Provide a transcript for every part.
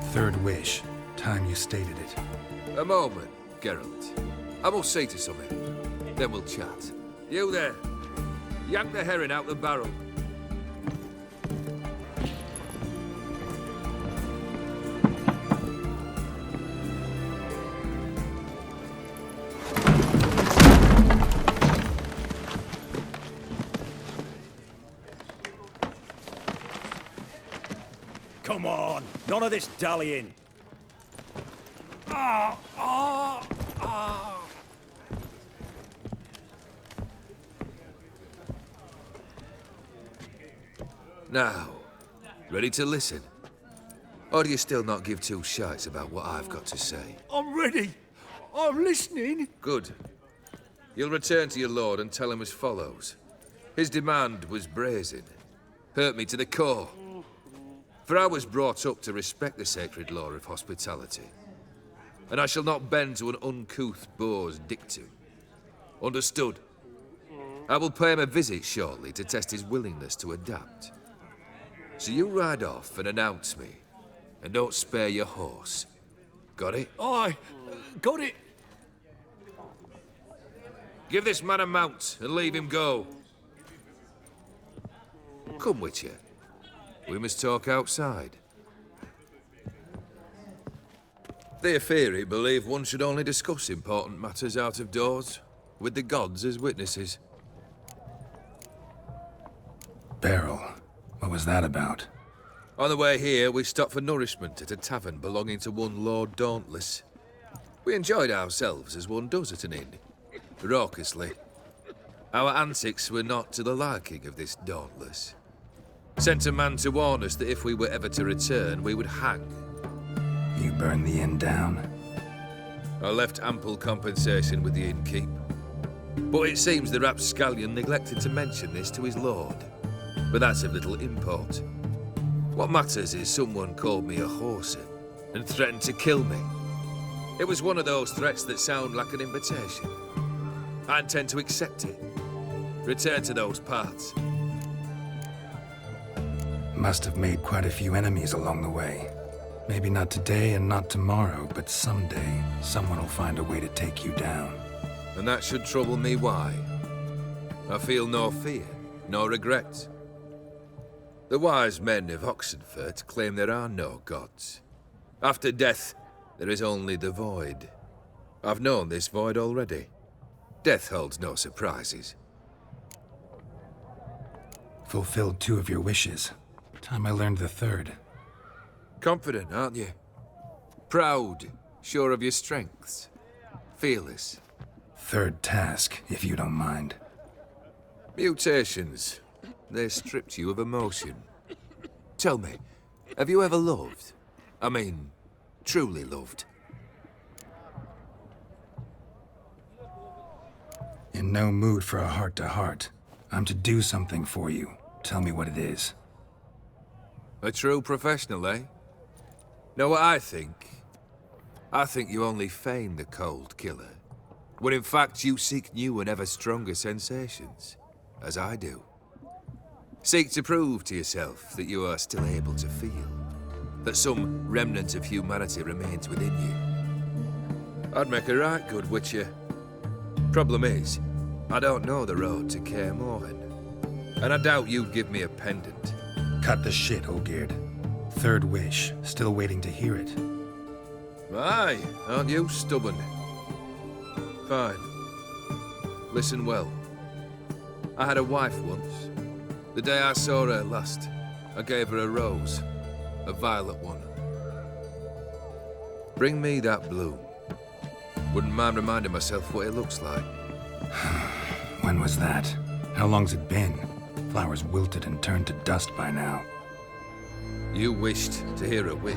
Third wish. Time you stated it. A moment, Geralt. I must see to something. Then we'll chat. You there. Yank the herring out the barrel. Come on, none of this dallying. Now, ready to listen? Or do you still not give two shites about what I've got to say? I'm ready. I'm listening. Good. You'll return to your lord and tell him as follows. His demand was brazen. Hurt me to the core. For I was brought up to respect the sacred law of hospitality. And I shall not bend to an uncouth boor's dictum. Understood? I will pay him a visit shortly to test his willingness to adapt. So you ride off and announce me. And don't spare your horse. Got it? Aye, got it. Give this man a mount and leave him go. Come, Witcher. We must talk outside. The Aetheri believe one should only discuss important matters out of doors, with the gods as witnesses. Beryl. What was that about? On the way here, we stopped for nourishment at a tavern belonging to one Lord Dauntless. We enjoyed ourselves as one does at an inn, raucously. Our antics were not to the liking of this Dauntless. Sent a man to warn us that if we were ever to return, we would hang. You burned the inn down? I left ample compensation with the innkeep. But it seems the rapscallion neglected to mention this to his lord. But that's of little import. What matters is someone called me a whoreson and threatened to kill me. It was one of those threats that sound like an invitation. I intend to accept it. Return to those parts. Must have made quite a few enemies along the way. Maybe not today and not tomorrow, but someday, someone will find a way to take you down. And that should trouble me why? I feel no fear, no regret. The wise men of Oxenfurt claim there are no gods. After death, there is only the void. I've known this void already. Death holds no surprises. Fulfilled 2 of your wishes. Time I learned the 3rd. Confident, aren't you? Proud, sure of your strengths. Fearless. 3rd task, if you don't mind. Mutations. They stripped you of emotion. Tell me, have you ever loved? I mean, truly loved? In no mood for a heart-to-heart. I'm to do something for you. Tell me what it is. A true professional, eh? Know what I think? I think you only feign the cold killer, when in fact you seek new and ever stronger sensations, as I do. Seek to prove to yourself that you are still able to feel, that some remnant of humanity remains within you. I'd make a right good Witcher. Problem is, I don't know the road to Kaer Morhen, and I doubt you'd give me a pendant. Cut the shit, Olgierd. 3rd wish. Still waiting to hear it. Aye, aren't you stubborn? Fine. Listen well. I had a wife once. The day I saw her last, I gave her a rose. A violet one. Bring me that bloom. Wouldn't mind reminding myself what it looks like. When was that? How long's it been? Flowers wilted and turned to dust by now. You wished to hear a wish.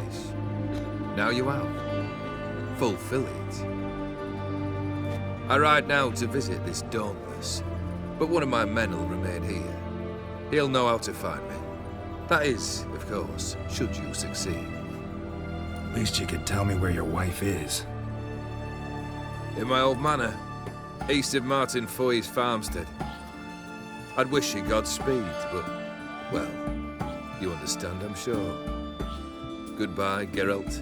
Now you have. Fulfill it. I ride now to visit this Dauntless, but one of my men will remain here. He'll know how to find me. That is, of course, should you succeed. Least you could tell me where your wife is. In my old manor, east of Martin Foy's farmstead. I'd wish you Godspeed, but, well, you understand, I'm sure. goodbye, Geralt.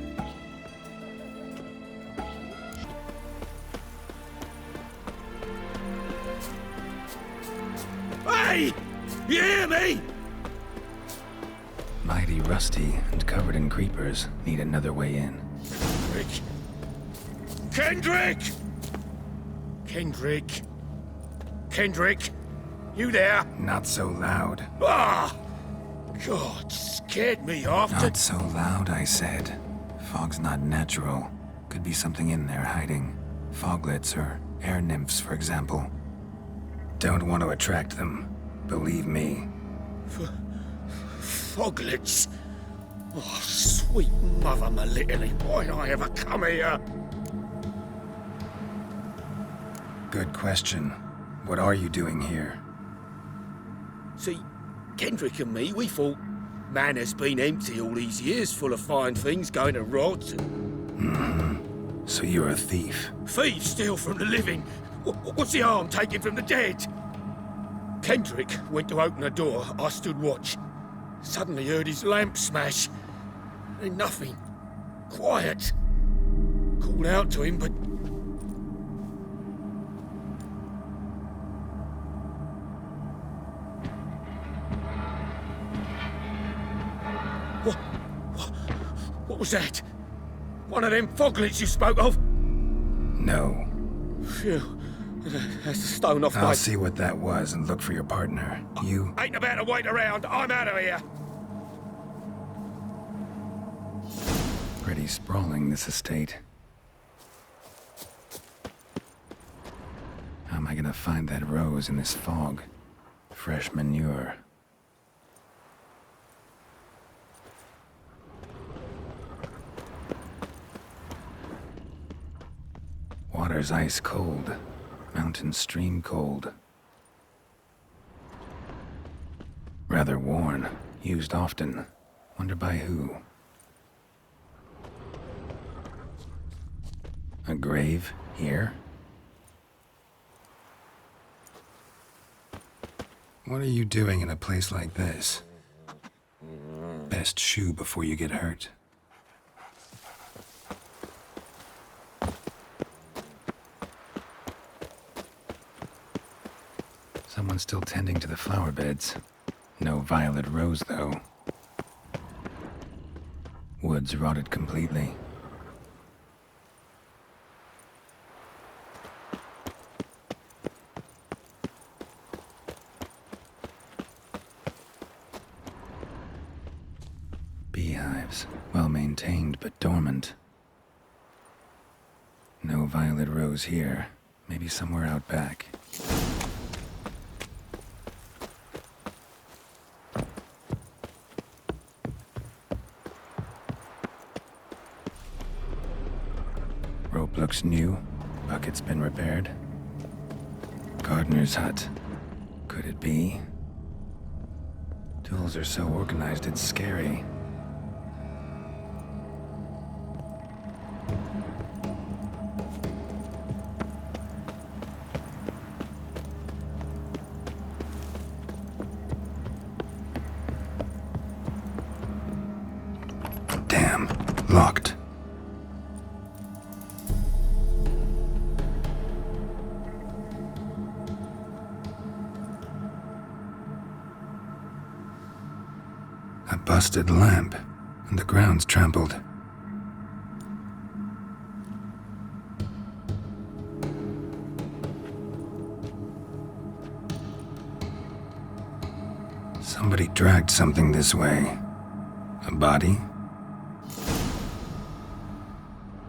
Hey! You hear me? Mighty rusty and covered in creepers need another way in. Kendrick! Kendrick! Kendrick! Kendrick! You there? Not so loud. Ah! God, scared me off Not to... so loud, I said. Fog's not natural. Could be something in there hiding. Foglets or air nymphs, for example. Don't want to attract them. Believe me. Foglets. Oh, sweet mother Melitele, why did I ever come here? Good question. What are you doing here? See, Kendrick and me, we thought Manor's been empty all these years, full of fine things going to rot. So you're a thief. Thieves steal from the living. What's the harm taken from the dead? Kendrick went to open a door. I stood watch. Suddenly heard his lamp smash. Then nothing. Quiet. Called out to him, but... What was that? One of them foglets you spoke of? No. Phew. That's a stone off I'll my... see what that was and look for your partner. You... Ain't about to wait around. I'm out of here. Pretty sprawling, this estate. How am I gonna find that rose in this fog? Fresh manure. Water's ice cold. Mountain stream cold. Rather worn. Used often. Wonder by who? A grave here? What are you doing in a place like this? Best shoe before you get hurt. Someone's still tending to the flower beds. No violet rose, though. Woods rotted completely. Beehives, well maintained but dormant. No violet rose here. Maybe somewhere out back. Rope looks new. Bucket's been repaired. Gardener's hut. Could it be? Tools are so organized it's scary. Damn, locked. A busted lamp, and the ground's trampled. Somebody dragged something this way. A body?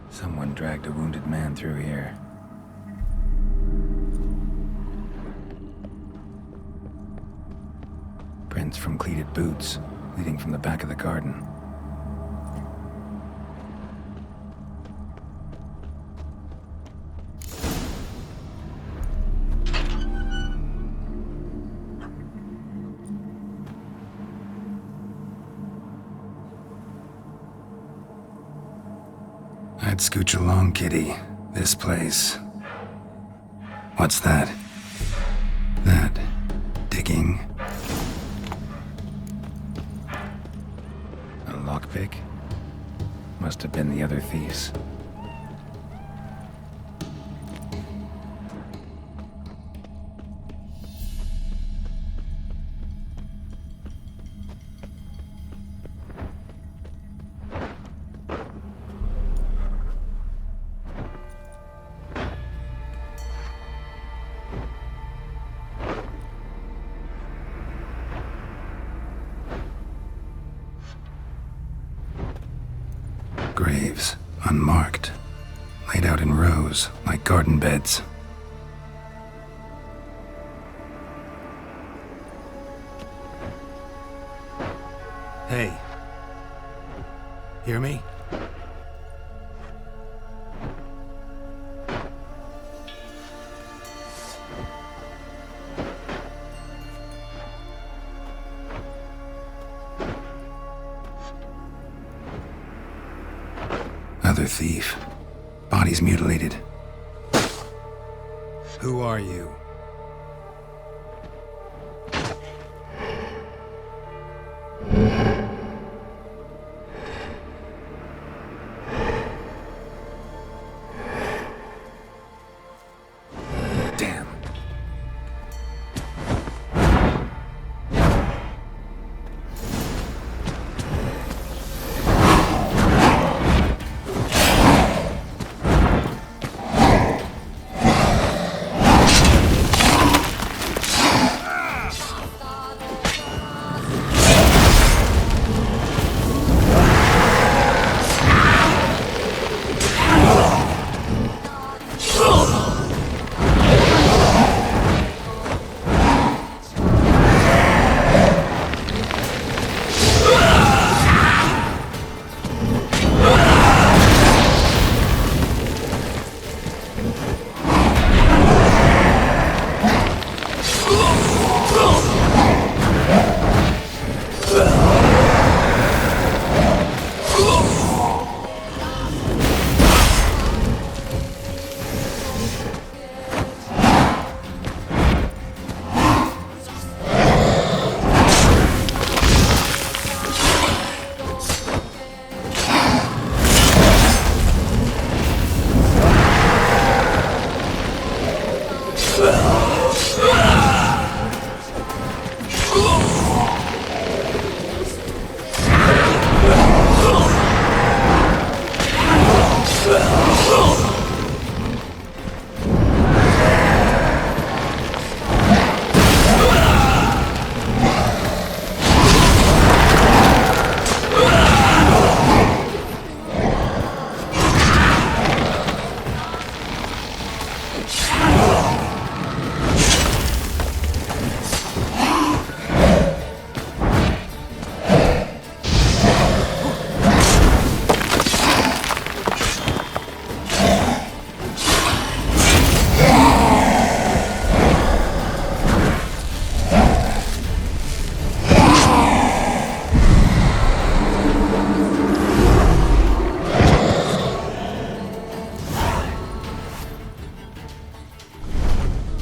Someone dragged a wounded man through here. Prints from cleated boots, leading from the back of the garden. I'd scooch along, kitty. This place. What's that? That. Digging. A lockpick? have been the other thieves. Graves, unmarked, laid out in rows like garden beds. Hey. Hear me? Other thief. Bodies mutilated. Who are you? Damn.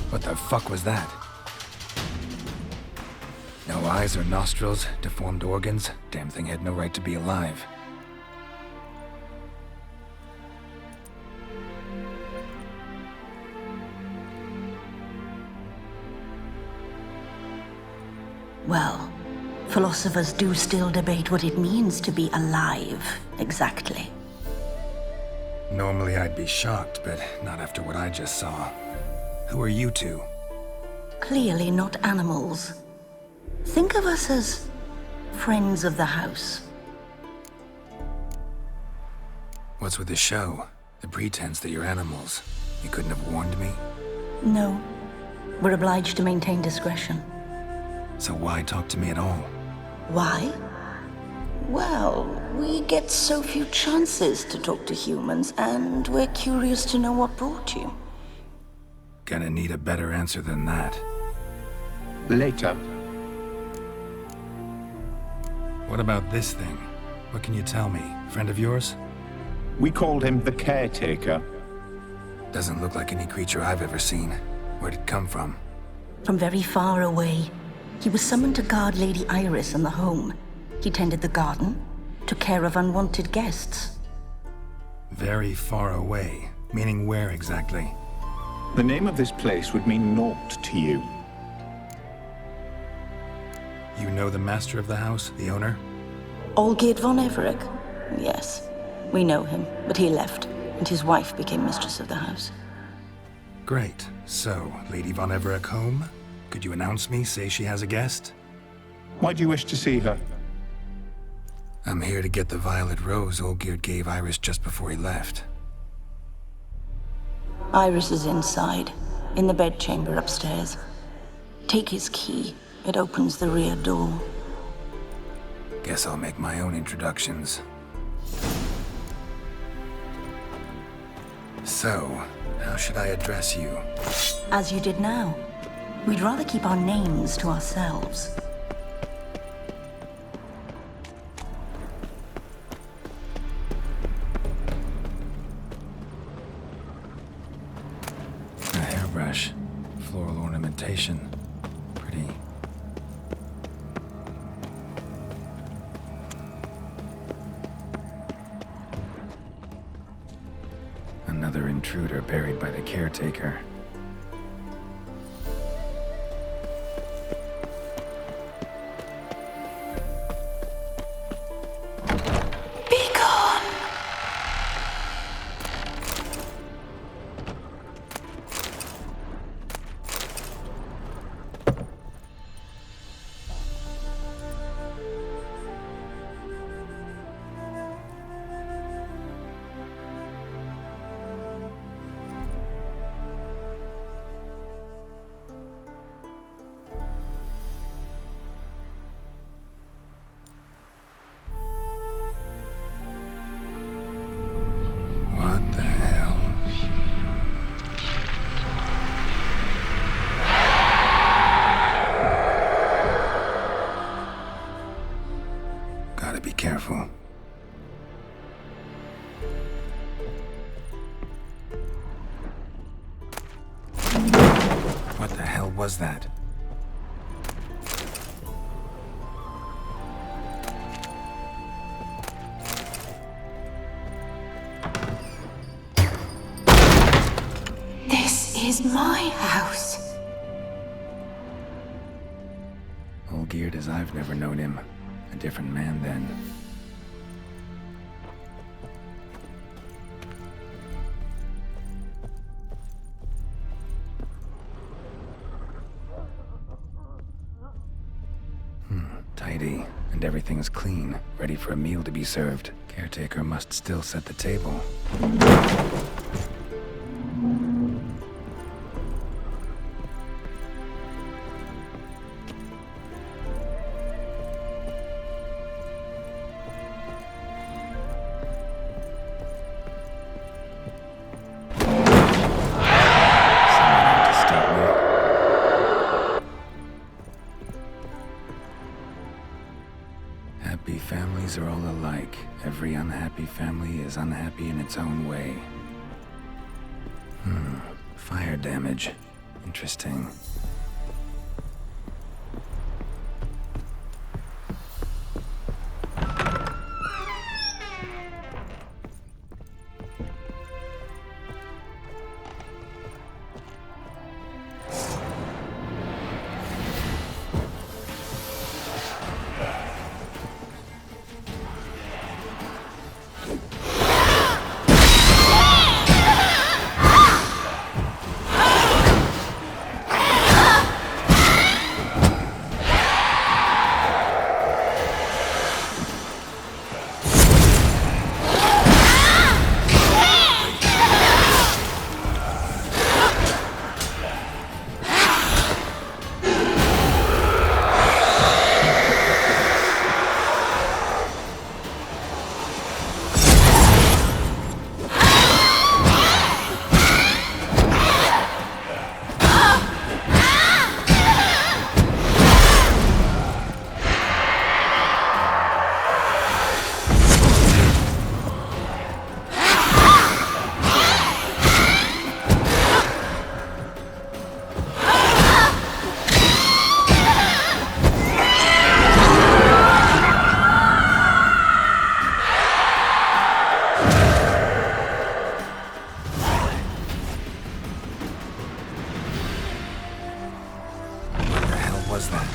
What the fuck was that? No eyes or nostrils, deformed organs. Damn thing had no right to be alive. Well, philosophers do still debate what it means to be alive, exactly. Normally I'd be shocked, but not after what I just saw. Who are you two? Clearly not animals. Think of us as friends of the house. What's with the show? The pretense that you're animals. You couldn't have warned me? No. We're obliged to maintain discretion. So why talk to me at all? Why? Well, we get so few chances to talk to humans, and we're curious to know what brought you. Gonna need a better answer than that. Later. What about this thing? What can you tell me? Friend of yours? We called him the Caretaker. Doesn't look like any creature I've ever seen. Where'd it come from? From very far away. He was summoned to guard Lady Iris and the home. He tended the garden, took care of unwanted guests. Very far away. Meaning where exactly? The name of this place would mean naught to you. You know the master of the house, the owner? Olgierd von Everec? Yes. We know him, but he left, and his wife became mistress of the house. Great. So, Lady von Everec home? Could you announce me, say she has a guest? Why do you wish to see her? I'm here to get the violet rose Olgierd gave Iris just before he left. Iris is inside, in the bedchamber upstairs. Take his key. It opens the rear door. Guess I'll make my own introductions. So, how should I address you? As you did now. We'd rather keep our names to ourselves. A hairbrush. Floral ornamentation. Pretty. Another intruder buried by the caretaker. Be gone! What the hell? Gotta be careful. What the hell was that? This is my house. Olgierd as I've never known him. A different man then. Tidy. And everything's clean. Ready for a meal to be served. Caretaker must still set the table. Someone out to stop me. Happy families are all alike. Every unhappy family is unhappy in its own way. Fire damage. Interesting. was that?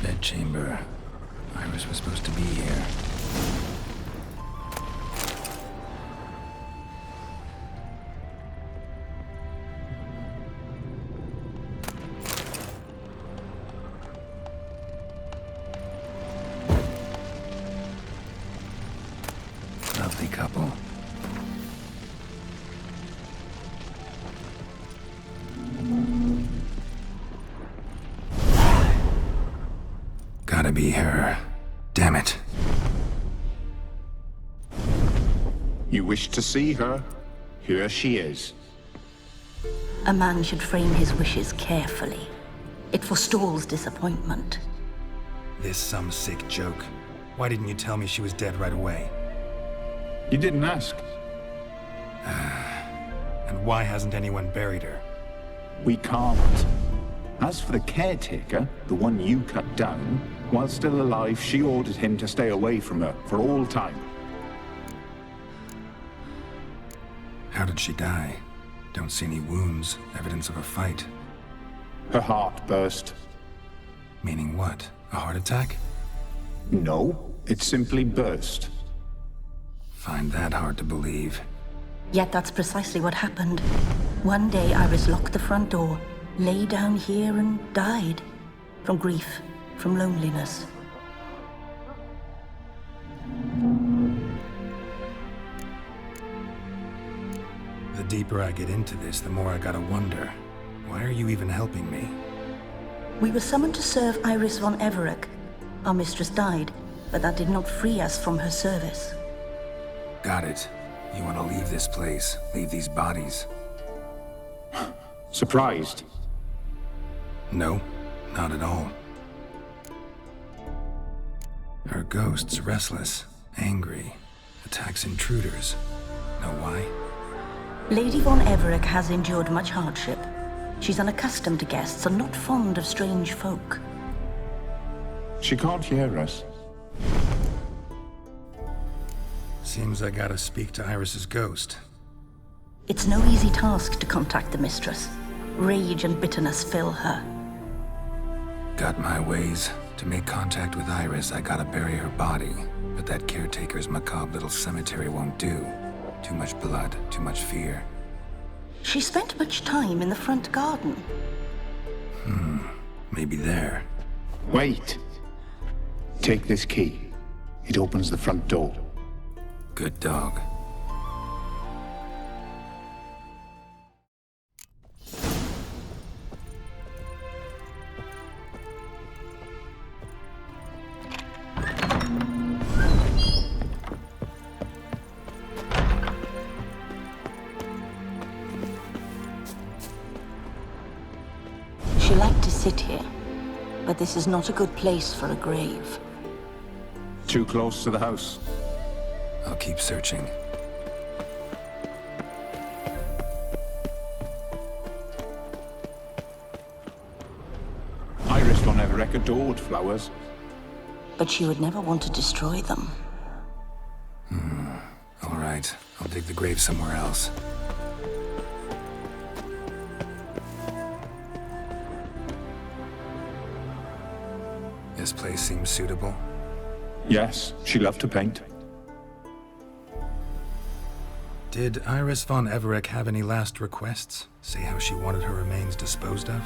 Bedchamber. Iris was supposed to be here. Lovely couple. Gotta be her. Damn it. You wish to see her? Here she is. A man should frame his wishes carefully. It forestalls disappointment. This some sick joke. Why didn't you tell me she was dead right away? You didn't ask. And why hasn't anyone buried her? We can't. As for the caretaker, the one you cut down, while still alive, she ordered him to stay away from her for all time. How did she die? Don't see any wounds, evidence of a fight. Her heart burst. Meaning what? A heart attack? No, it simply burst. Find that hard to believe. Yet that's precisely what happened. One day Iris locked the front door, lay down here and died. From grief, from loneliness. The deeper I get into this, the more I gotta wonder. Why are you even helping me? We were summoned to serve Iris von Everec. Our mistress died, but that did not free us from her service. Got it. You want to leave this place, leave these bodies? Surprised? No, not at all. Her ghost's restless, angry, attacks intruders. Know why? Lady von Everec has endured much hardship. She's unaccustomed to guests and not fond of strange folk. She can't hear us. Seems I gotta speak to Iris's ghost. It's no easy task to contact the mistress. Rage and bitterness fill her. Got my ways. To make contact with Iris, I gotta bury her body. But that caretaker's macabre little cemetery won't do. Too much blood, too much fear. She spent much time in the front garden. Maybe there. Wait. Take this key. It opens the front door. Good dog. She liked to sit here, but this is not a good place for a grave. Too close to the house. I'll keep searching. Iris von Everec adored flowers. But she would never want to destroy them. All right, I'll dig the grave somewhere else. This place seems suitable. Yes, she loved to paint. Did Iris von Everec have any last requests? Say how she wanted her remains disposed of?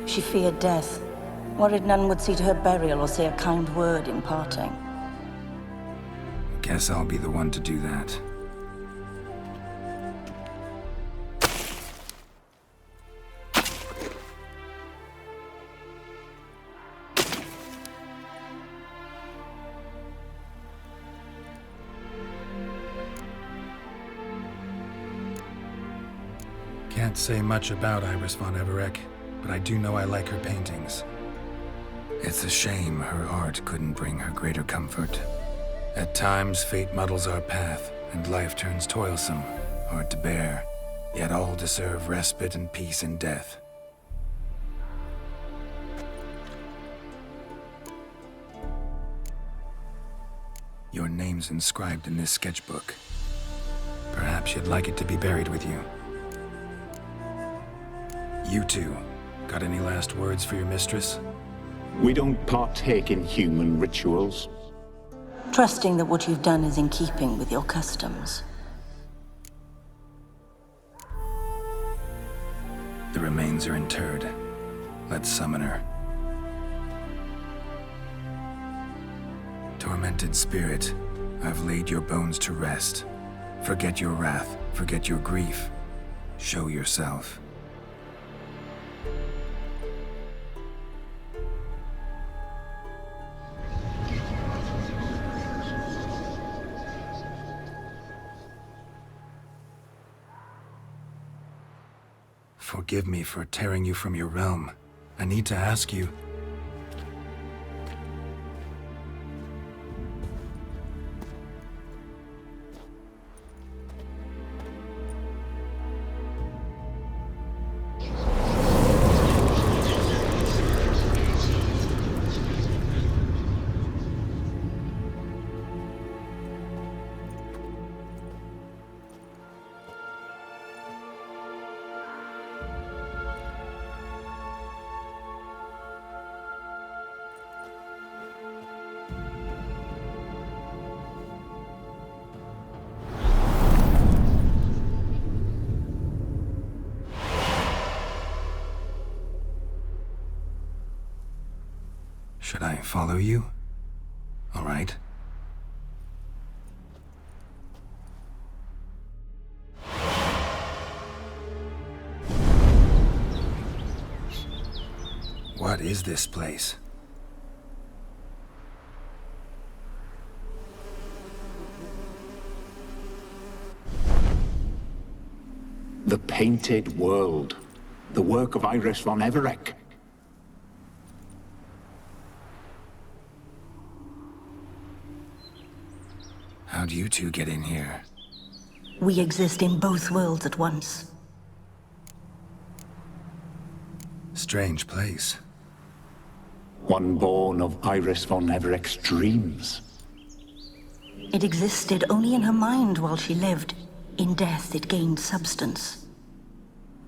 She feared death, worried none would see to her burial or say a kind word in parting. Guess I'll be the one to do that. Can't say much about Iris von Everec, but I do know I like her paintings. It's a shame her art couldn't bring her greater comfort. At times, fate muddles our path, and life turns toilsome, hard to bear. Yet all deserve respite and peace in death. Your name's inscribed in this sketchbook. Perhaps Perhaps you'd like it to be buried with you. You two, got any last words for your mistress? We don't partake in human rituals. Trusting that what you've done is in keeping with your customs. The remains are interred. Let's summon her. Tormented spirit, I've laid your bones to rest. Forget your wrath, forget your grief. Show yourself. Forgive me for tearing you from your realm. I need to ask you. Should I follow you? All right. What is this place? The Painted World. The work of Iris von Everec. How'd you two get in here? We exist in both worlds at once. Strange place. One born of Iris von Everec's dreams. It existed only in her mind while she lived. In death, it gained substance.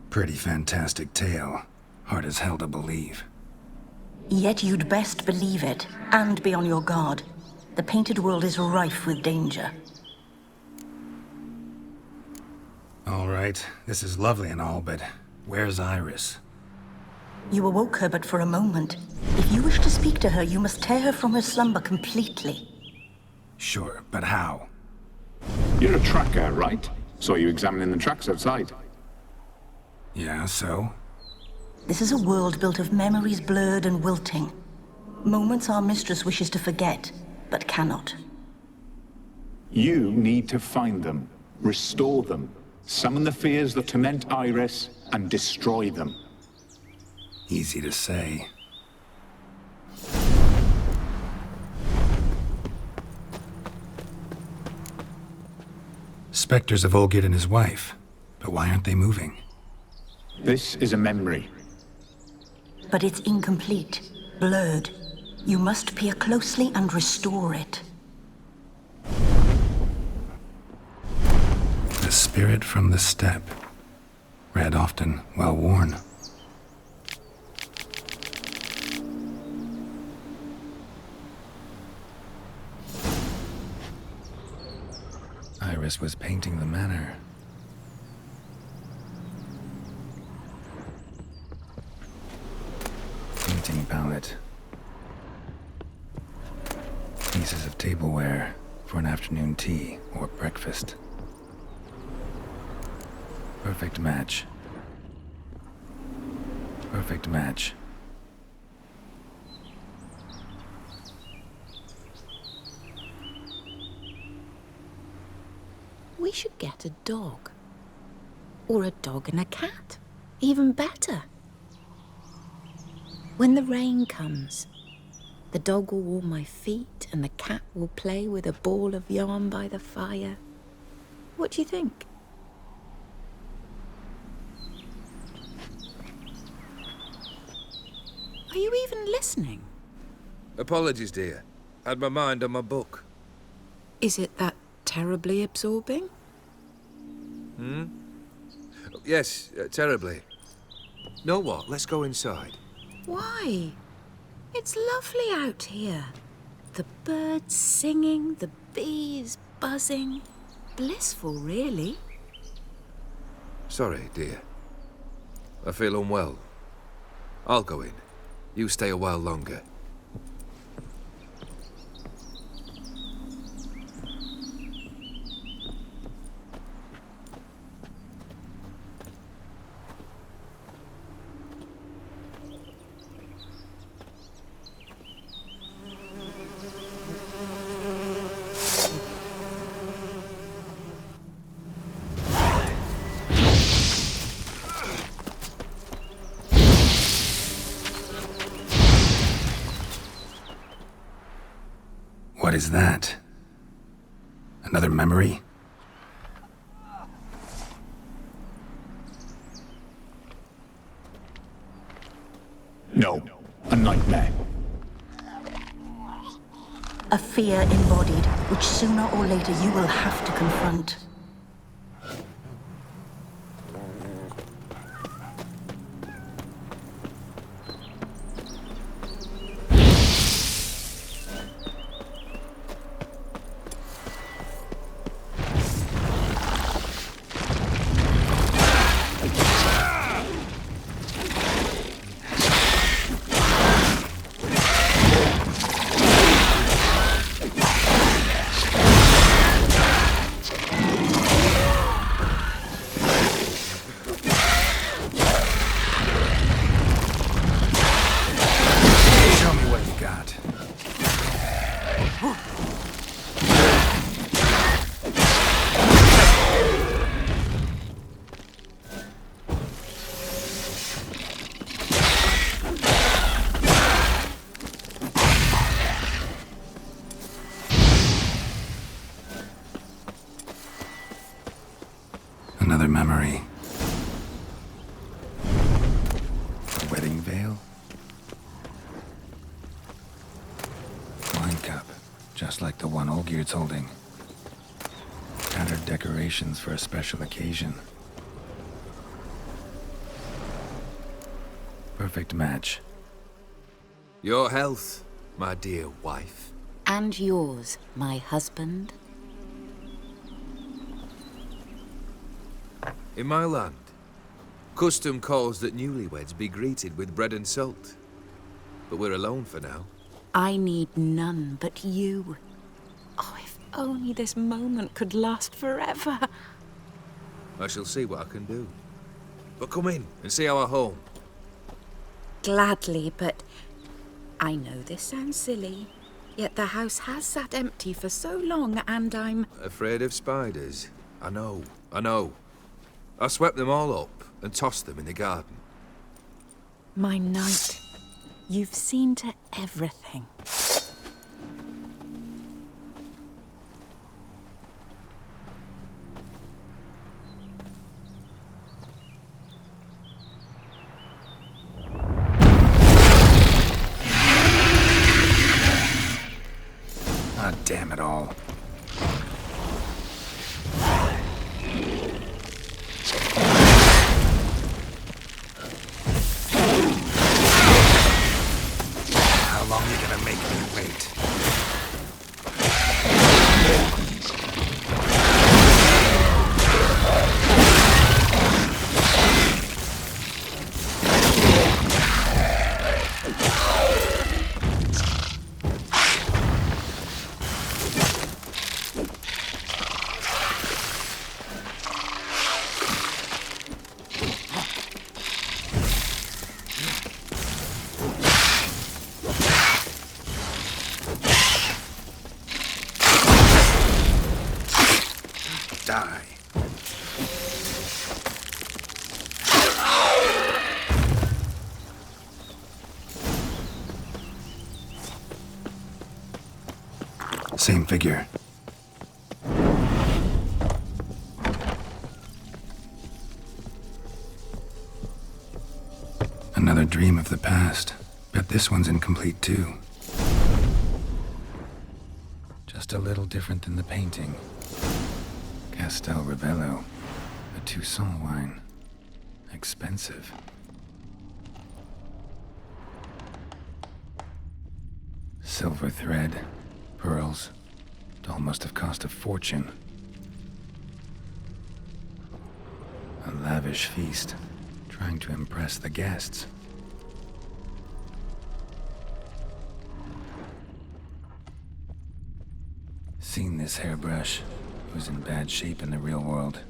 Pretty fantastic tale. Hard as hell to believe. Yet you'd best believe it, and be on your guard. The Painted World is rife with danger. All right, this is lovely and all, but where's Iris? You awoke her but for a moment. If you wish to speak to her, you must tear her from her slumber completely. Sure, but how? You're a tracker, right? Saw you examining the tracks outside. Yeah, so? This is a world built of memories blurred and wilting. Moments our mistress wishes to forget, but cannot. You need to find them, restore them, summon the fears that torment Iris, and destroy them. Easy to say. Spectres of Olgierd and his wife. But why aren't they moving? This is a memory. But it's incomplete, blurred. You must peer closely and restore it. The spirit from the steppe. Read often, well worn. Iris was painting the manor. Painting palette. Pieces of tableware for an afternoon tea or breakfast. Perfect match. Perfect match. We should get a dog. Or a dog and a cat. Even better. When the rain comes, the dog will warm my feet and the cat will play with a ball of yarn by the fire. What do you think? Are you even listening? Apologies, dear. Had my mind on my book. Is it that terribly absorbing? Yes, terribly. Know what? Let's go inside. Why? It's lovely out here. The birds singing, the bees buzzing. Blissful, really. Sorry, dear. I feel unwell. I'll go in. You stay a while longer. What is that? Another memory? No, a nightmare. A fear embodied, which sooner or later you will have to confront. Show me what you got. Another memory. A wedding veil? Wine cup, just like the one Olgierd's holding. Tattered decorations for a special occasion. Perfect match. Your health, my dear wife. And yours, my husband. In my land, custom calls that newlyweds be greeted with bread and salt. But we're alone for now. I need none but you. Oh, if only this moment could last forever. I shall see what I can do. But come in and see our home. Gladly, but I know this sounds silly, yet the house has sat empty for so long, and I'm... Afraid of spiders? I know. I swept them all up and tossed them in the garden. My knight, you've seen to everything. Ah, damn it all. How long are you gonna make me wait? Die. Same figure. Another dream of the past. Bet this one's incomplete too. Just a little different than the painting. Castel Rebello. Toussaint wine. Expensive. Silver thread, pearls. Doll must have cost a fortune. A lavish feast, trying to impress the guests. Seen this hairbrush. It was in bad shape in the real world.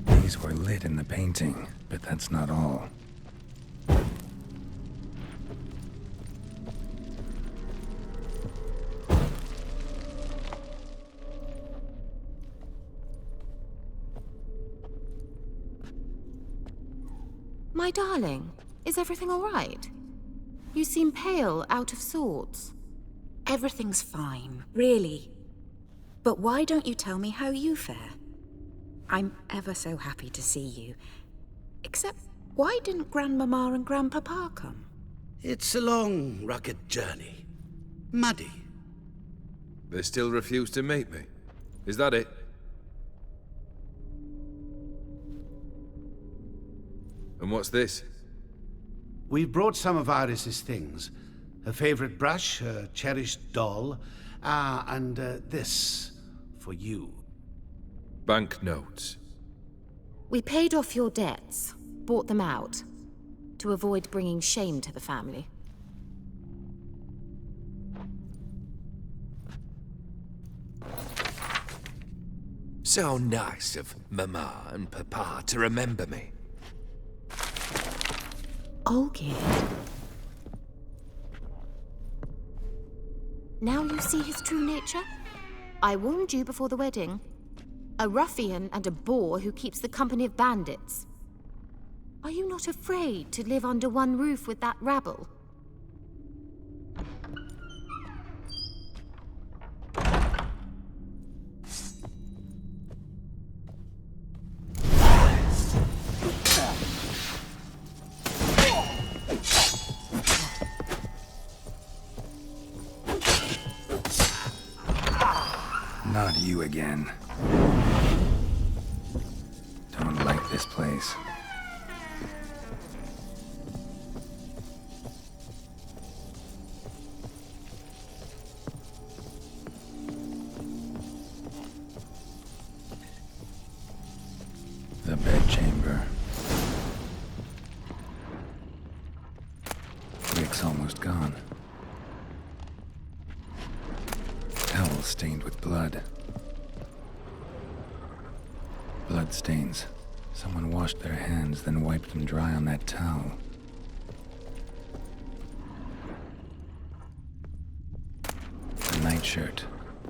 These were lit in the painting, but that's not all. My darling, is everything all right? You seem pale, out of sorts. Everything's fine, really. But why don't you tell me how you fare? I'm ever so happy to see you. Except, why didn't Grandmama and Grandpapa come? It's a long, rugged journey. Muddy. They still refuse to meet me. Is that it? And what's this? We've brought some of Iris's things. Her favorite brush, her cherished doll, and this for you. Banknotes. We paid off your debts, bought them out, to avoid bringing shame to the family. So nice of Mama and Papa to remember me. Olgierd. Now you see his true nature? I warned you before the wedding. A ruffian and a boor who keeps the company of bandits. Are you not afraid to live under one roof with that rabble? Not you again. Don't like this place. The bedchamber. Rick's almost gone. Towel stained with blood. Blood stains. Someone washed their hands, then wiped them dry on that towel. A nightshirt.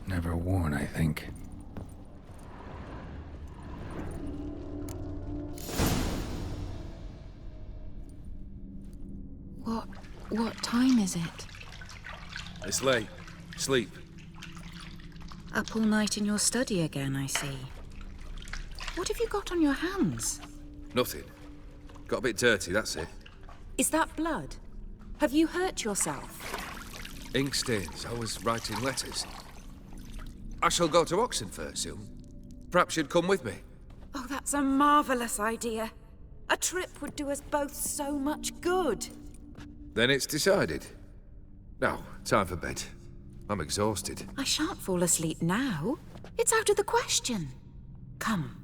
Never worn, I think. What time is it? It's late. Sleep. Up all night in your study again, I see. What have you got on your hands? Nothing. Got a bit dirty, that's it. Is that blood? Have you hurt yourself? Ink stains. I was writing letters. I shall go to Oxenfurt soon. Perhaps you'd come with me. Oh, that's a marvelous idea. A trip would do us both so much good. Then it's decided. Now, time for bed. I'm exhausted. I shan't fall asleep now. It's out of the question. Come,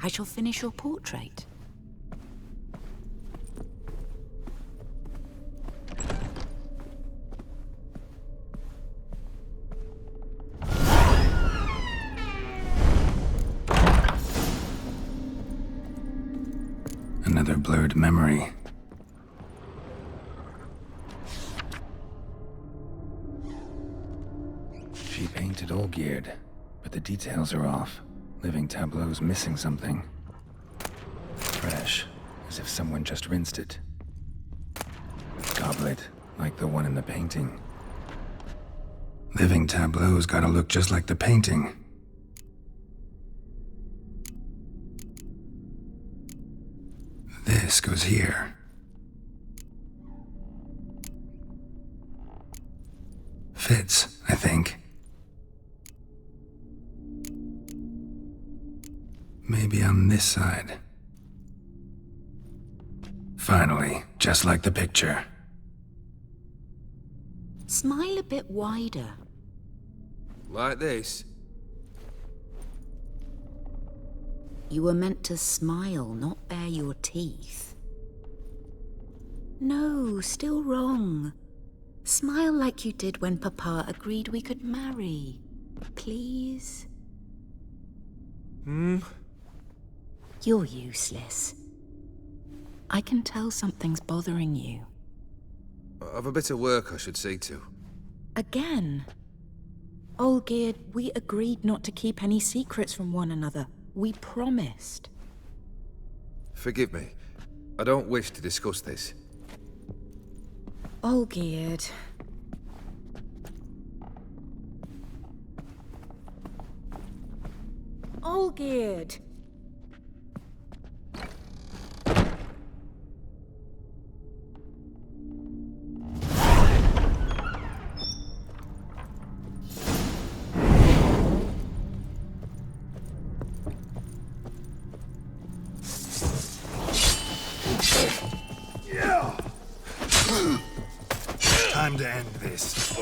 I shall finish your portrait. Another blurred memory. She painted Olgierd, but the details are off. Living tableau's missing something. Fresh, as if someone just rinsed it. Goblet, like the one in the painting. Living tableau's gotta look just like the painting. This goes here. Fits, I think. Maybe on this side. Finally, just like the picture. Smile a bit wider. Like this? You were meant to smile, not bare your teeth. No, still wrong. Smile like you did when Papa agreed we could marry. Please? You're useless. I can tell something's bothering you. I've a bit of work I should see to. Again. Olgierd, we agreed not to keep any secrets from one another. We promised. Forgive me. I don't wish to discuss this. Olgierd. Olgierd! Time to end this.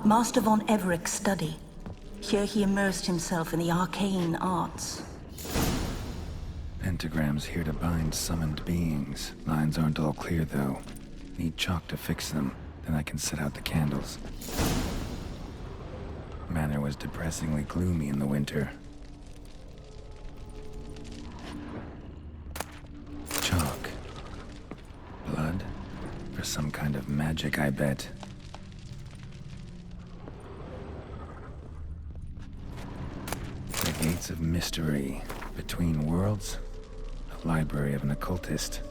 Master von Everek's study. Here he immersed himself in the arcane arts. Pentagrams here to bind summoned beings. Lines aren't all clear, though. Need chalk to fix them, then I can set out the candles. Manor was depressingly gloomy in the winter. Chalk. Blood? For some kind of magic, I bet. The Gates of Mystery. Between Worlds? A library of an occultist.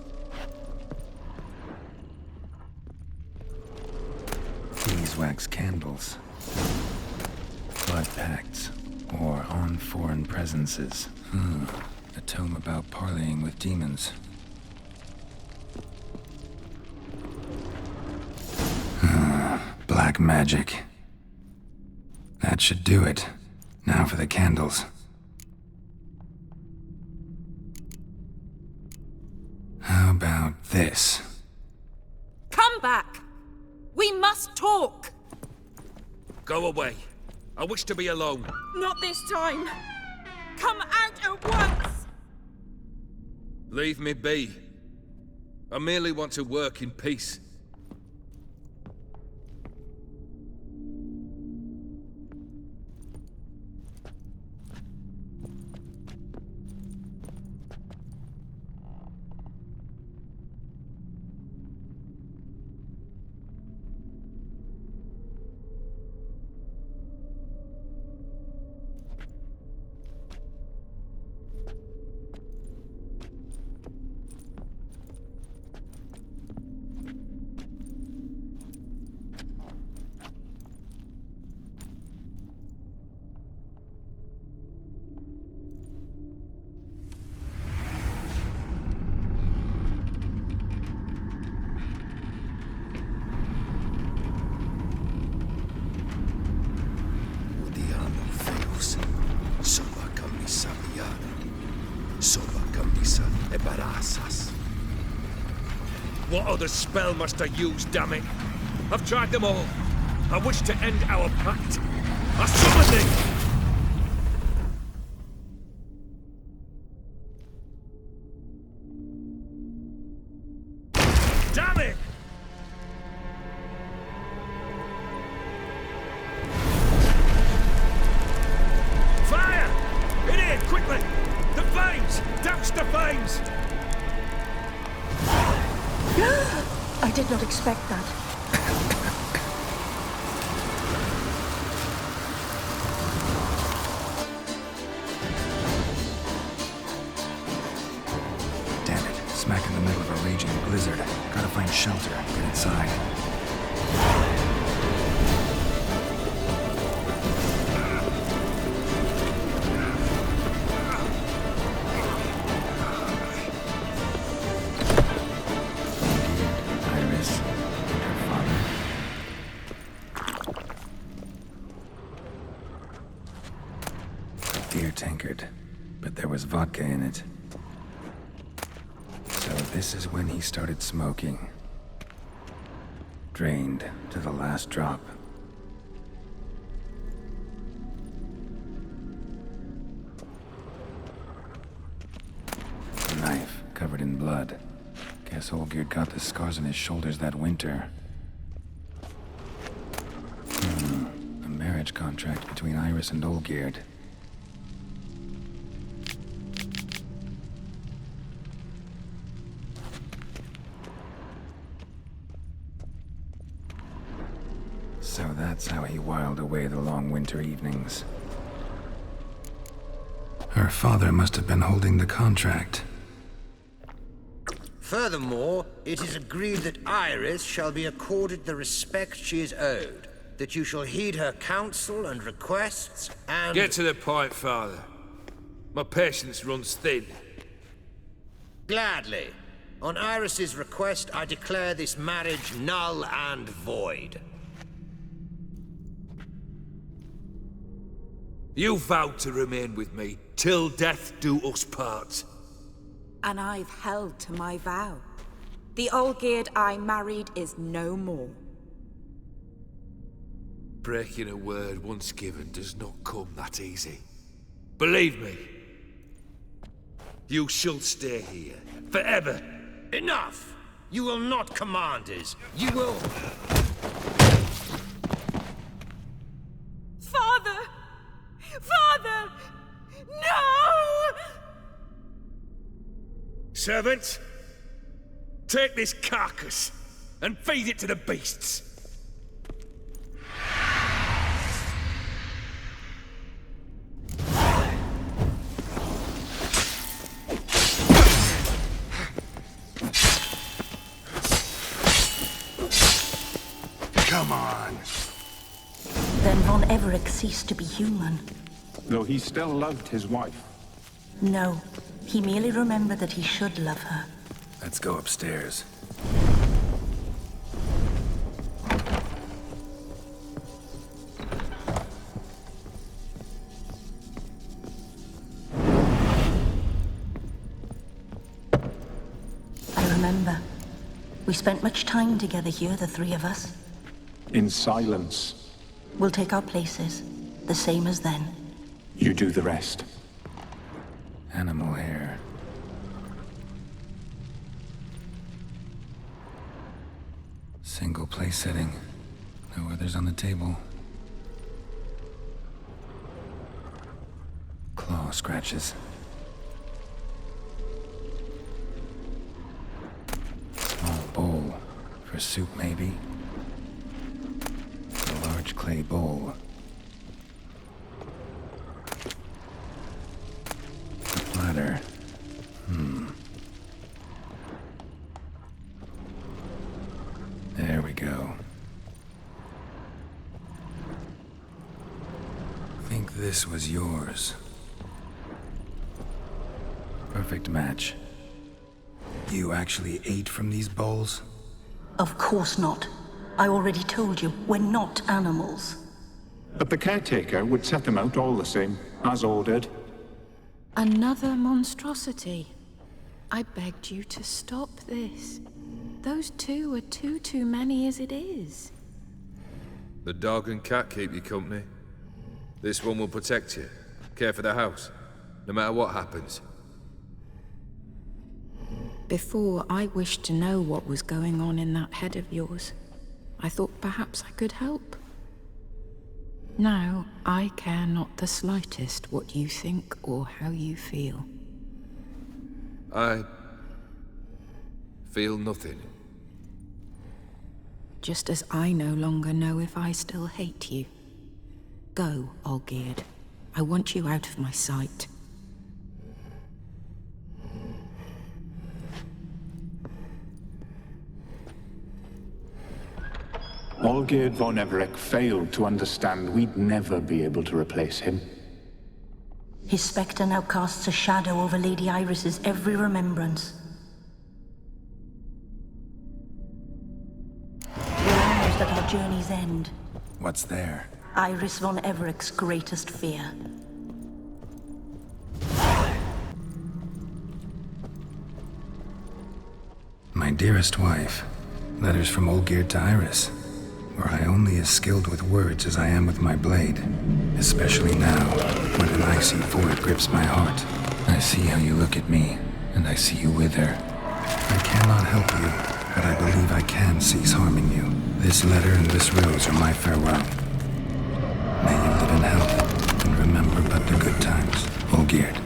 Beeswax candles. Blood pacts. Or on foreign presences. A tome about parleying with demons. Black magic. That should do it. Now for the candles. How about this? Come back! We must talk! Go away. I wish to be alone. Not this time! Come out at once! Leave me be. I merely want to work in peace. What other spell must I use, damn it? I've tried them all. I wish to end our pact. I summon thee! Damn it! Fire! In here, quickly! The flames! Douse the flames! I did not expect that. Damn it. Smack in the middle of a raging blizzard. Gotta find shelter. Get inside. Iris and her father. A beer tankard, but there was vodka in it. So this is when he started smoking. Drained to the last drop. A knife covered in blood. Guess Olgierd got the scars on his shoulders that winter. A marriage contract between Iris and Olgierd. So that's how he whiled away the long winter evenings. Her father must have been holding the contract. Furthermore, it is agreed that Iris shall be accorded the respect she is owed, that you shall heed her counsel and requests, and... Get to the point, Father. My patience runs thin. Gladly. On Iris's request, I declare this marriage null and void. You vowed to remain with me till death do us part. And I've held to my vow. The Olgierd I married is no more. Breaking a word once given does not come that easy. Believe me. You shall stay here, forever. Enough! You will not command us. You will... Father! Father! No! Servants, take this carcass and feed it to the beasts. Come on. Then Von Everec ceased to be human. Though he still loved his wife. No, he merely remembered that he should love her. Let's go upstairs. I remember. We spent much time together here, the three of us. In silence. We'll take our places, the same as then. You do the rest. Animal hair. Single place setting. No others on the table. Claw scratches. Small bowl. For soup, maybe? A large clay bowl. A platter. There we go. Think this was yours. Perfect match. You actually ate from these bowls? Of course not. I already told you, we're not animals. But the caretaker would set them out all the same, as ordered. Another monstrosity. I begged you to stop this. Those two are too many as it is. The dog and cat keep you company. This one will protect you, care for the house, no matter what happens. Before, I wished to know what was going on in that head of yours. I thought perhaps I could help. Now, I care not the slightest what you think or how you feel. I feel nothing. Just as I no longer know if I still hate you. Go, Olgierd. I want you out of my sight. Olgierd von Everec failed to understand we'd never be able to replace him. His spectre now casts a shadow over Lady Iris's every remembrance. We're almost at our journey's end. What's there? Iris von Everec's greatest fear. My dearest wife. Letters from Olgierd to Iris. Were I only as skilled with words as I am with my blade. Especially now, when an icy void grips my heart. I see how you look at me, and I see you with her. I cannot help you, but I believe I can cease harming you. This letter and this rose are my farewell. May you live in health, and remember but the good times, Olgierd.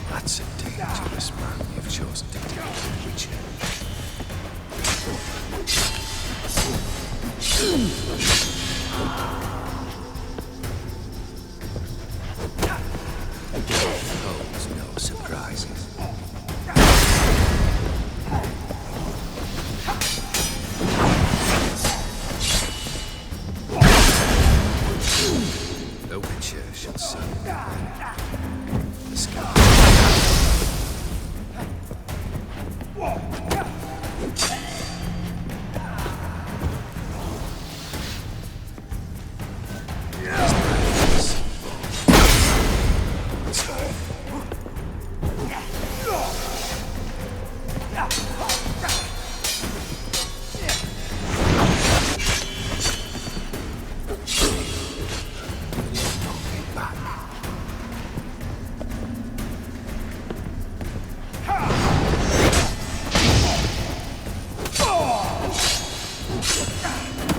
That's a dangerous man you've chosen to deal with, Witcher. Holds no surprises. The Witcher should soon the sky.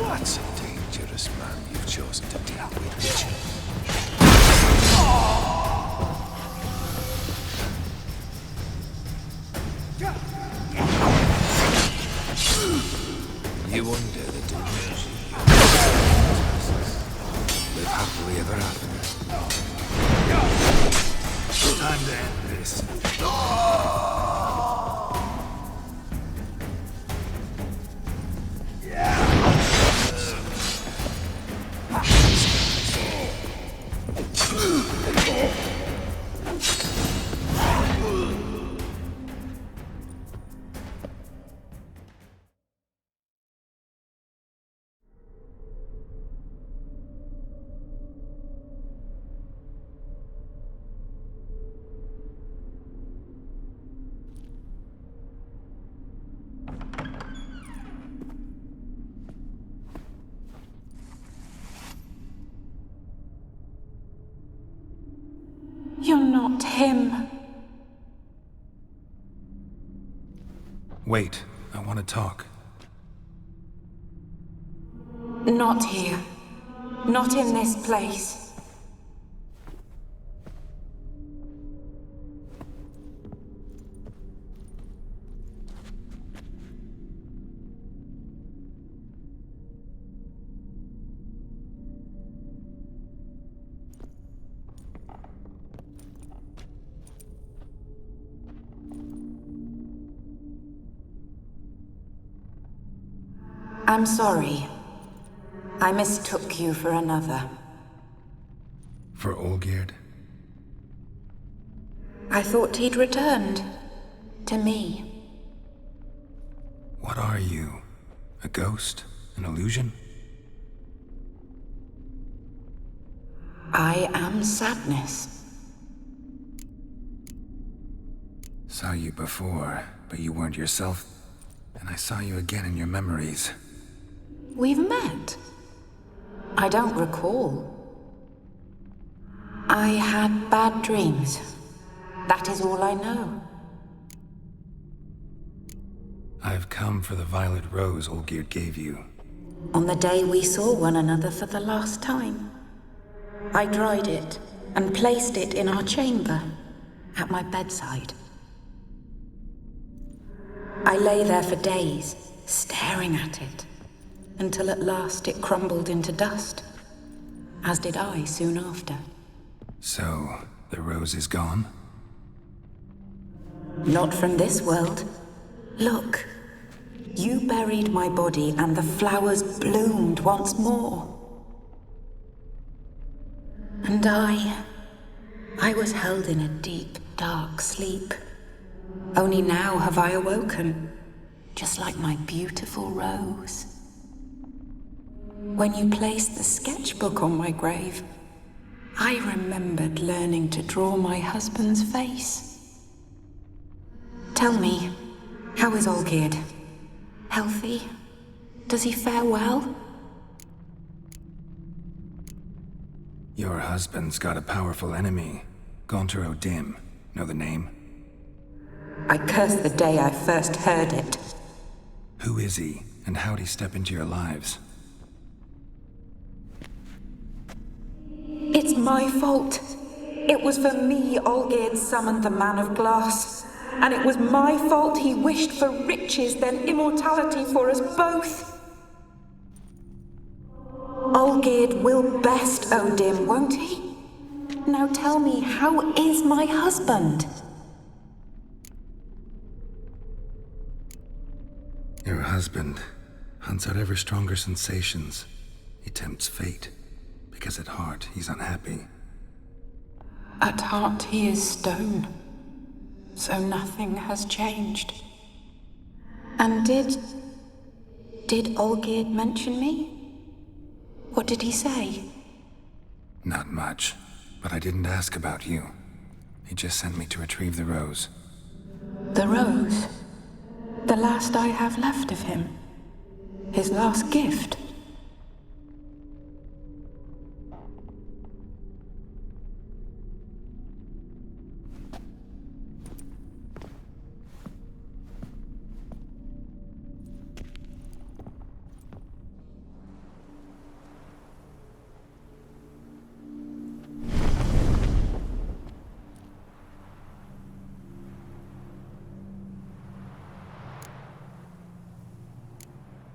That's a dangerous man you've chosen to deal with, Witcher. You wonder the delusion. Live happily ever after. Time to end this. You're not him. Wait, I want to talk. Not here. Not in this place. I'm sorry. I mistook you for another. For Olgierd? I thought he'd returned. To me. What are you? A ghost? An illusion? I am sadness. Saw you before, but you weren't yourself. And I saw you again in your memories. We've met. I don't recall. I had bad dreams. That is all I know. I've come for the violet rose Olgierd gave you. On the day we saw one another for the last time, I dried it and placed it in our chamber, at my bedside. I lay there for days, staring at it, until at last it crumbled into dust, as did I soon after. So, the rose is gone? Not from this world. Look, you buried my body and the flowers bloomed once more. And I was held in a deep, dark sleep. Only now have I awoken, just like my beautiful rose. When you placed the sketchbook on my grave, I remembered learning to draw my husband's face. Tell me, how is Olgierd? Healthy? Does he fare well? Your husband's got a powerful enemy. Gaunter O'Dim. Know the name? I curse the day I first heard it. Who is he, and how'd he step into your lives? It's my fault. It was for me Olgierd summoned the Man of Glass. And it was my fault he wished for riches, then immortality for us both. Olgierd will best O'Dim, won't he? Now tell me, how is my husband? Your husband hunts out ever stronger sensations. He tempts fate, because at heart he's unhappy. At heart he is stone. So nothing has changed. And did Olgierd mention me? What did he say? Not much, but I didn't ask about you. He just sent me to retrieve the rose. The rose? The last I have left of him? His last gift?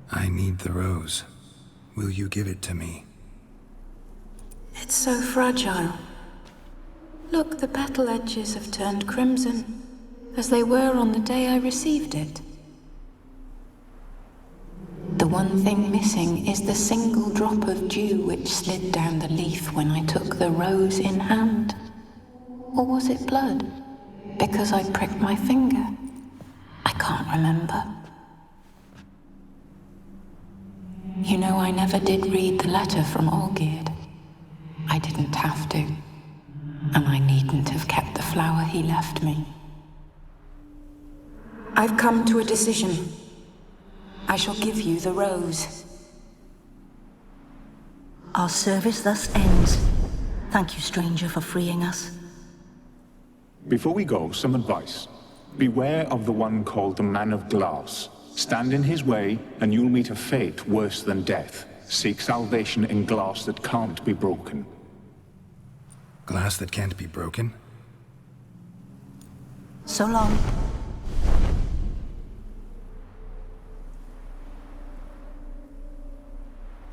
I need the rose. Will you give it to me? It's so fragile. Look, the petal edges have turned crimson, as they were on the day I received it. The one thing missing is the single drop of dew which slid down the leaf when I took the rose in hand. Or was it blood? Because I pricked my finger? I can't remember. You know, I never did read the letter from Olgierd. I didn't have to. And I needn't have kept the flower he left me. I've come to a decision. I shall give you the rose. Our service thus ends. Thank you, stranger, for freeing us. Before we go, some advice. Beware of the one called the Man of Glass. Stand in his way, and you'll meet a fate worse than death. Seek salvation in glass that can't be broken. Glass that can't be broken? So long.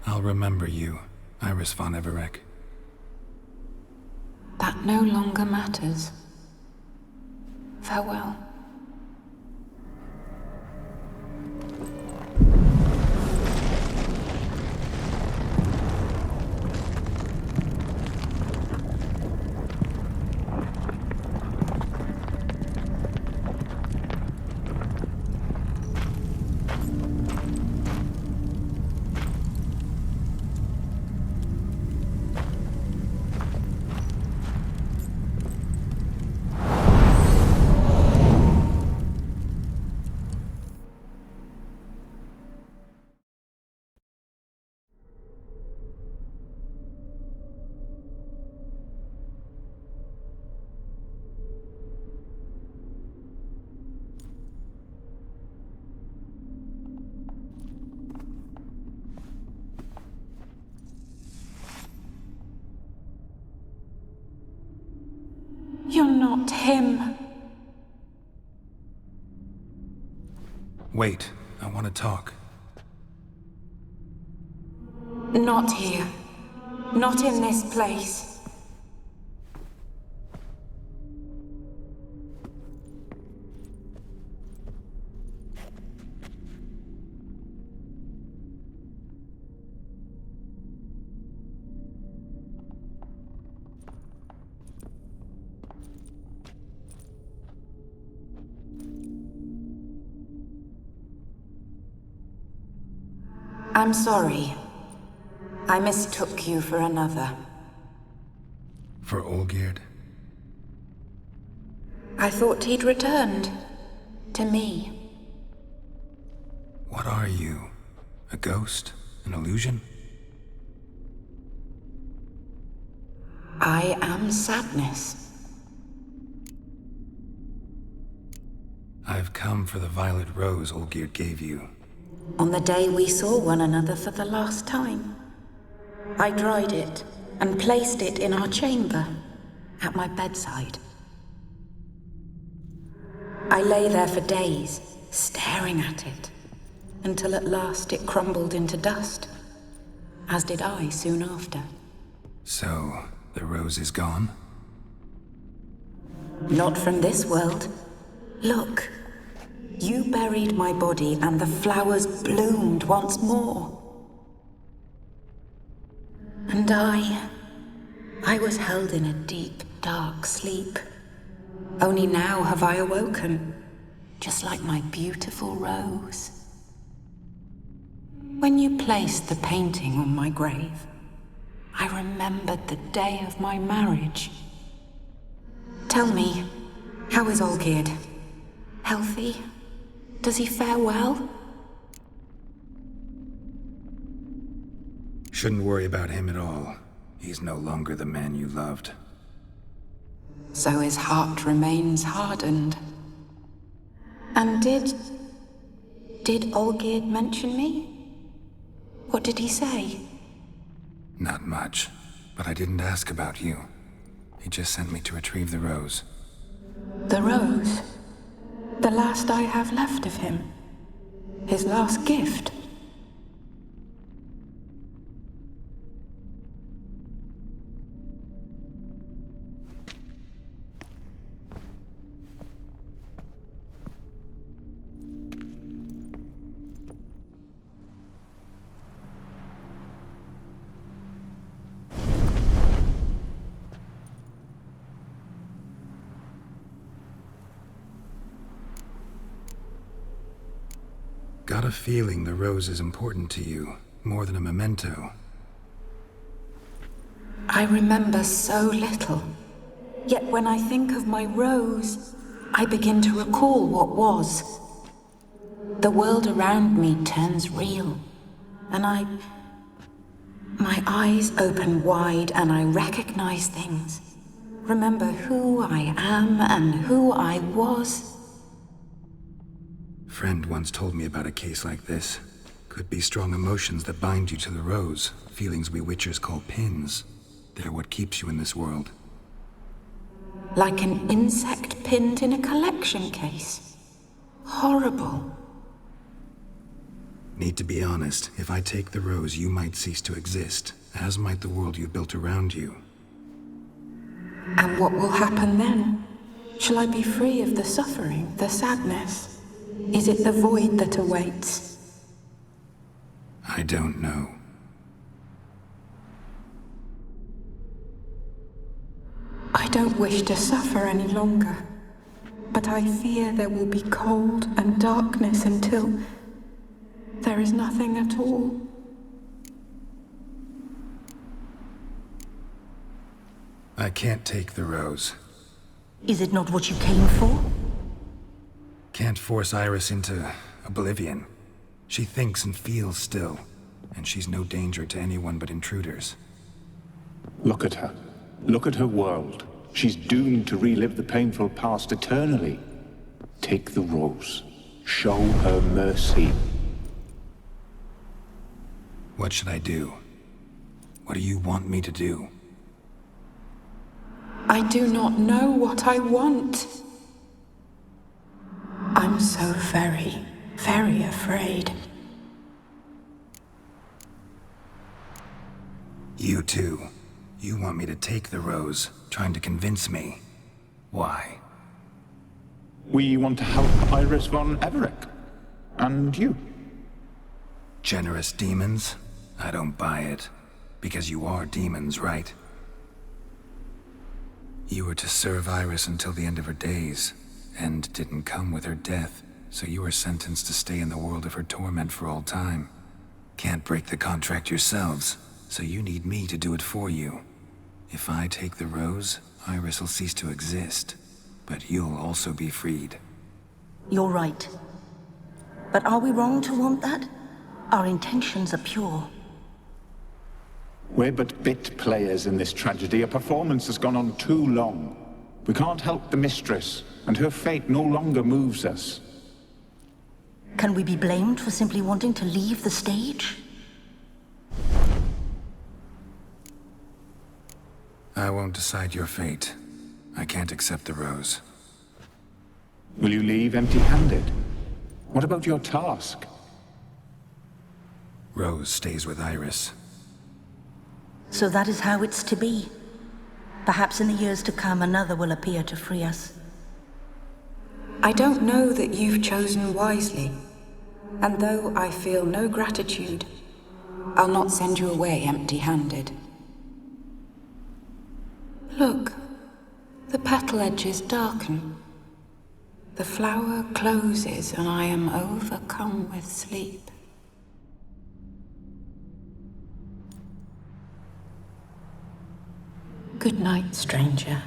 I'll remember you, Iris von Everec. That no longer matters. Farewell. not him. Wait, I want to talk. Not here. Not in this place. I'm sorry. I mistook you for another. For Olgierd? I thought he'd returned. To me. What are you? A ghost? An illusion? I am sadness. I've come for the violet rose Olgierd gave you. On the day we saw one another for the last time, I dried it and placed it in our chamber, at my bedside. I lay there for days, staring at it, until at last it crumbled into dust, as did I soon after. So, the rose is gone? Not from this world. Look. You buried my body and the flowers bloomed once more. And I was held in a deep, dark sleep. Only now have I awoken, just like my beautiful rose. When you placed the painting on my grave, I remembered the day of my marriage. Tell me, how is Olgierd? Healthy? Does he fare well? Shouldn't worry about him at all. He's no longer the man you loved. So his heart remains hardened. And did Olgierd mention me? What did he say? Not much, but I didn't ask about you. He just sent me to retrieve the rose. The rose? The last I have left of him. His last gift. Got a feeling the rose is important to you, more than a memento. I remember so little. Yet when I think of my rose, I begin to recall what was. The world around me turns real, and my eyes open wide and I recognize things. Remember who I am and who I was. Friend once told me about a case like this. Could be strong emotions that bind you to the rose, feelings we witchers call pins. They're what keeps you in this world. Like an insect pinned in a collection case. Horrible. Need to be honest, if I take the rose, you might cease to exist, as might the world you built around you. And what will happen then? Shall I be free of the suffering, the sadness? Is it the void that awaits? I don't know. I don't wish to suffer any longer, but I fear there will be cold and darkness until there is nothing at all. I can't take the rose. Is it not what you came for? Can't force Iris into oblivion. She thinks and feels still, and she's no danger to anyone but intruders. Look at her. Look at her world. She's doomed to relive the painful past eternally. Take the rose. Show her mercy. What should I do? What do you want me to do? I do not know what I want. I'm so very, very afraid. You too. You want me to take the rose, trying to convince me. Why? We want to help Iris von Everec. And you. Generous demons? I don't buy it. Because you are demons, right? You were to serve Iris until the end of her days. End didn't come with her death, so you were sentenced to stay in the world of her torment for all time. Can't break the contract yourselves, so you need me to do it for you. If I take the rose, Iris will cease to exist. But you'll also be freed. You're right. But are we wrong to want that? Our intentions are pure. We're but bit players in this tragedy. A performance has gone on too long. We can't help the mistress, and her fate no longer moves us. Can we be blamed for simply wanting to leave the stage? I won't decide your fate. I can't accept the rose. Will you leave empty-handed? What about your task? Rose stays with Iris. So that is how it's to be. Perhaps in the years to come, another will appear to free us. I don't know that you've chosen wisely. And though I feel no gratitude, I'll not send you away empty-handed. Look, the petal edges darken. The flower closes and I am overcome with sleep. Good night, stranger.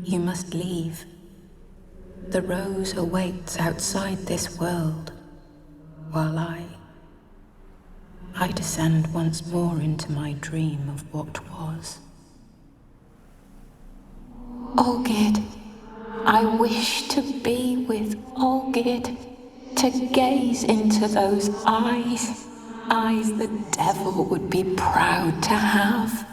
You must leave. The rose awaits outside this world, while I descend once more into my dream of what was. Olgierd, I wish to be with Olgierd, to gaze into those eyes the devil would be proud to have.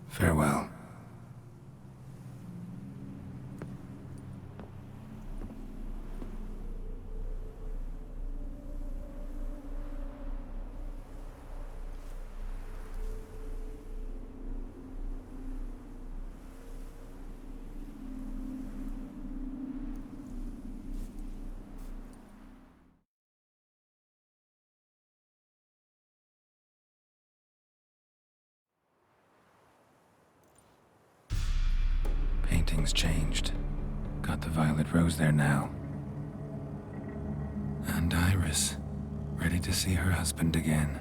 Farewell. Painting's changed. Got the violet rose there now. And Iris, ready to see her husband again.